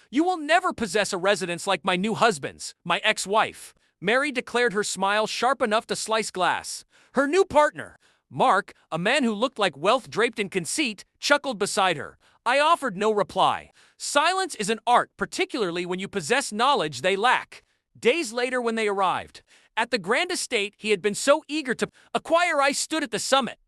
You will never possess a residence like my new husband's, my ex-wife. Mary declared, her smile sharp enough to slice glass. Her new partner, Mark, a man who looked like wealth draped in conceit, chuckled beside her. I offered no reply. Silence is an art, particularly when you possess knowledge they lack. Days later, when they arrived at the grand estate he had been so eager to acquire, I stood at the summit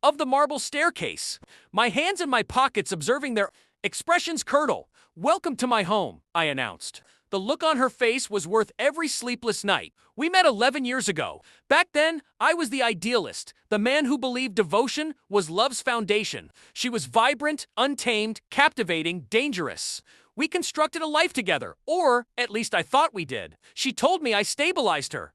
of the marble staircase, my hands in my pockets, observing their expressions curdle. "Welcome to my home," I announced. The look on her face was worth every sleepless night. We met 11 years ago. Back then, I was the idealist, the man who believed devotion was love's foundation. She was vibrant, untamed, captivating, dangerous. We constructed a life together, or at least I thought we did. She told me I stabilized her.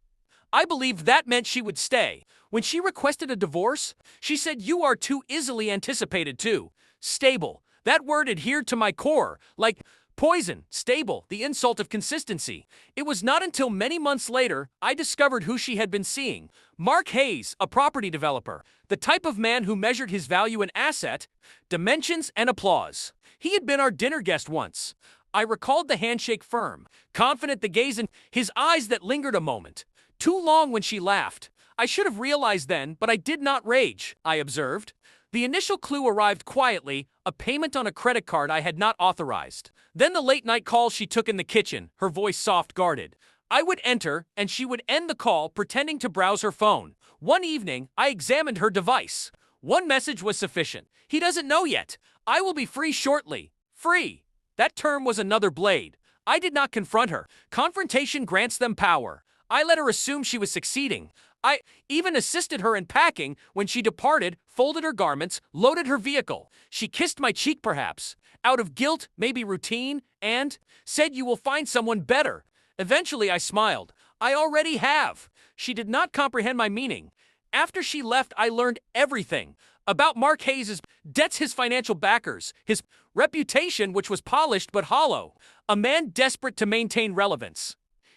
I believed that meant she would stay. When she requested a divorce, she said, "You are too easily anticipated too." Stable. That word adhered to my core, like poison. Stable, the insult of consistency. It was not until many months later I discovered who she had been seeing. Mark Hayes, a property developer. The type of man who measured his value in asset, dimensions, and applause. He had been our dinner guest once. I recalled the handshake firm, confident, the gaze in his eyes that lingered a moment. Too long when she laughed. I should have realized then, but I did not rage, I observed. The initial clue arrived quietly, a payment on a credit card I had not authorized. Then the late-night call she took in the kitchen, her voice soft, guarded. I would enter, and she would end the call, pretending to browse her phone. One evening, I examined her device. One message was sufficient. "He doesn't know yet. I will be free shortly." Free. That term was another blade. I did not confront her. Confrontation grants them power. I let her assume she was succeeding. I even assisted her in packing. When she departed, folded her garments, loaded her vehicle. She kissed my cheek, perhaps out of guilt, maybe routine, and said, "You will find someone better." Eventually, I smiled. "I already have." She did not comprehend my meaning. After she left, I learned everything about Mark Hayes' debts, his financial backers, his reputation, which was polished but hollow, a man desperate to maintain relevance.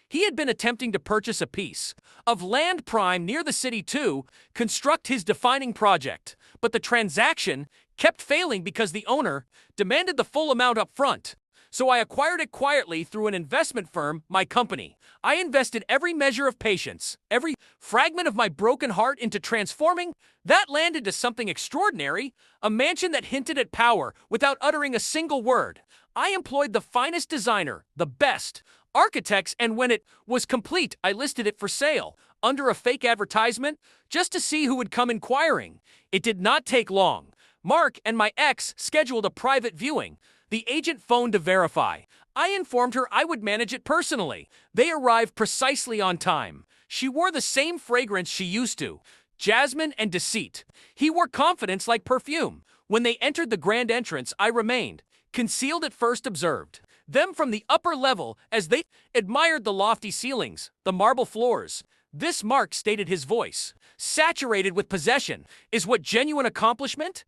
He had been attempting to purchase a piece of land prime near the city to construct his defining project, but the transaction kept failing because the owner demanded the full amount up front. So I acquired it quietly through an investment firm, my company. I invested every measure of patience, every fragment of my broken heart into transforming that land into something extraordinary, a mansion that hinted at power without uttering a single word. I employed the finest designer, the best architects, and when it was complete, I listed it for sale under a fake advertisement just to see who would come inquiring. It did not take long. Mark and my ex scheduled a private viewing. The agent phoned to verify. I informed her I would manage it personally. They arrived precisely on time. She wore the same fragrance she used to, jasmine and deceit. He wore confidence like perfume. When they entered the grand entrance, I remained concealed at first, observed them from the upper level as they admired the lofty ceilings, the marble floors. "This," Mark stated, his voice saturated with possession, "is what genuine accomplishment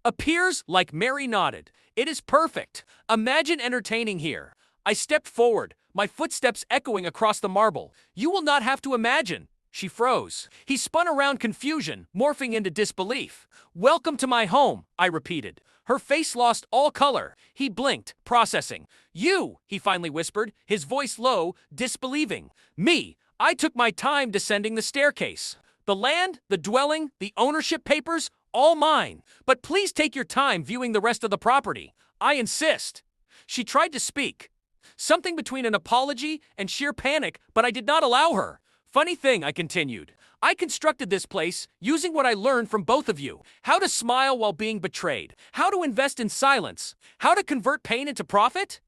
appears like." Mary nodded. "It is perfect. Imagine entertaining here." I stepped forward, my footsteps echoing across the marble. "You will not have to imagine." She froze. He spun around, confusion morphing into disbelief. "Welcome to my home," I repeated. Her face lost all color. He blinked, processing. "You," he finally whispered, his voice low, disbelieving. "Me." I took my time descending the staircase. "The land, the dwelling, the ownership papers, all mine. But please take your time viewing the rest of the property. I insist." She tried to speak, something between an apology and sheer panic, but I did not allow her. "Funny thing," I continued. "I constructed this place using what I learned from both of you. How to smile while being betrayed. How to invest in silence. How to convert pain into profit."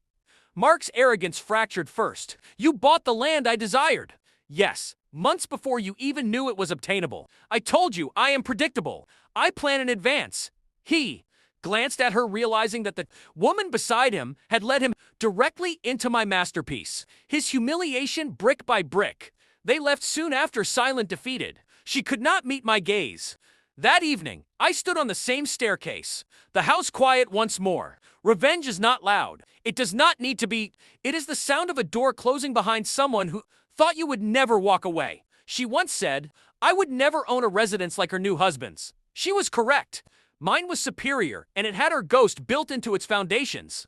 Mark's arrogance fractured first. "You bought the land I desired." "Yes, months before you even knew it was obtainable. I told you I am predictable. I plan in advance." He glanced at her, realizing that the woman beside him had led him directly into my masterpiece. His humiliation, brick by brick. They left soon after, silent, defeated. She could not meet my gaze. That evening, I stood on the same staircase. The house quiet once more. Revenge is not loud. It does not need to be. It is the sound of a door closing behind someone who thought you would never walk away. She once said, "I would never own a residence like her new husband's." She was correct. Mine was superior, and it had her ghost built into its foundations.